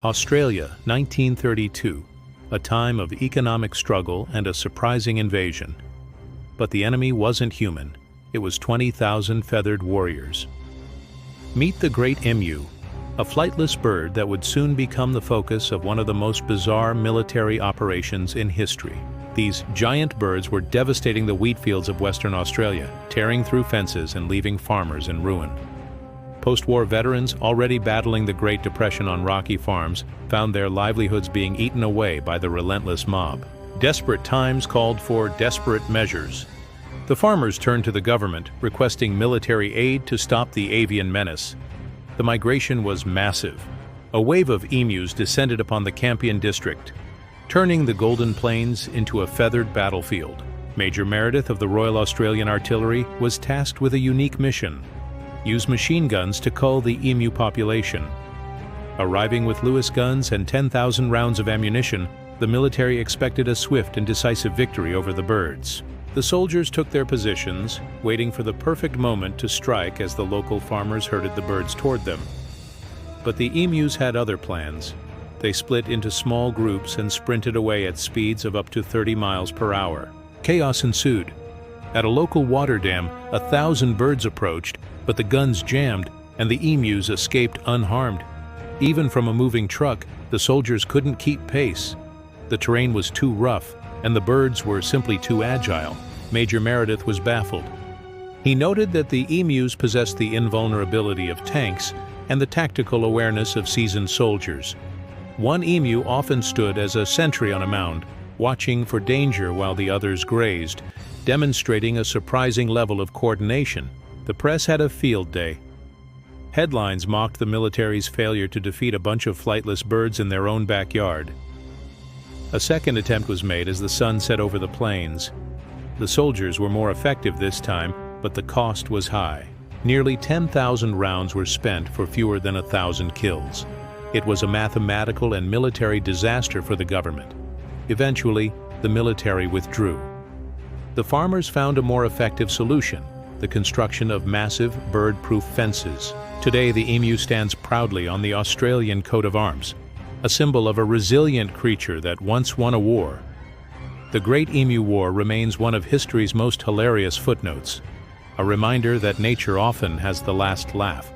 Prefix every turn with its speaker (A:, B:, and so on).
A: Australia, 1932, a time of economic struggle and a surprising invasion. But the enemy wasn't human. It was 20,000 feathered warriors. Meet the Great Emu, a flightless bird that would soon become the focus of one of the most bizarre military operations in history. These giant birds were devastating the wheat fields of Western Australia, tearing through fences and leaving farmers in ruin. Post-war veterans, already battling the Great Depression on rocky farms, found their livelihoods being eaten away by the relentless mob. Desperate times called for desperate measures. The farmers turned to the government, requesting military aid to stop the avian menace. The migration was massive. A wave of emus descended upon the Campion district, turning the Golden Plains into a feathered battlefield. Major Meredith of the Royal Australian Artillery was tasked with a unique mission: use machine guns to cull the emu population. Arriving with Lewis guns and 10,000 rounds of ammunition, the military expected a swift and decisive victory over the birds. The soldiers took their positions, waiting for the perfect moment to strike as the local farmers herded the birds toward them. But the emus had other plans. They split into small groups and sprinted away at speeds of up to 30 miles per hour. Chaos ensued. At a local water dam, 1,000 birds approached, but the guns jammed and the emus escaped unharmed. Even from a moving truck, the soldiers couldn't keep pace. The terrain was too rough, and the birds were simply too agile. Major Meredith was baffled. He noted that the emus possessed the invulnerability of tanks and the tactical awareness of seasoned soldiers. One emu often stood as a sentry on a mound, watching for danger while the others grazed, demonstrating a surprising level of coordination. The press had a field day. Headlines mocked the military's failure to defeat a bunch of flightless birds in their own backyard. A second attempt was made as the sun set over the plains. The soldiers were more effective this time, but the cost was high. Nearly 10,000 rounds were spent for fewer than 1,000 kills. It was a mathematical and military disaster for the government. Eventually, the military withdrew. The farmers found a more effective solution: the construction of massive bird-proof fences. Today, the emu stands proudly on the Australian coat of arms, a symbol of a resilient creature that once won a war. The Great Emu War remains one of history's most hilarious footnotes, a reminder that nature often has the last laugh.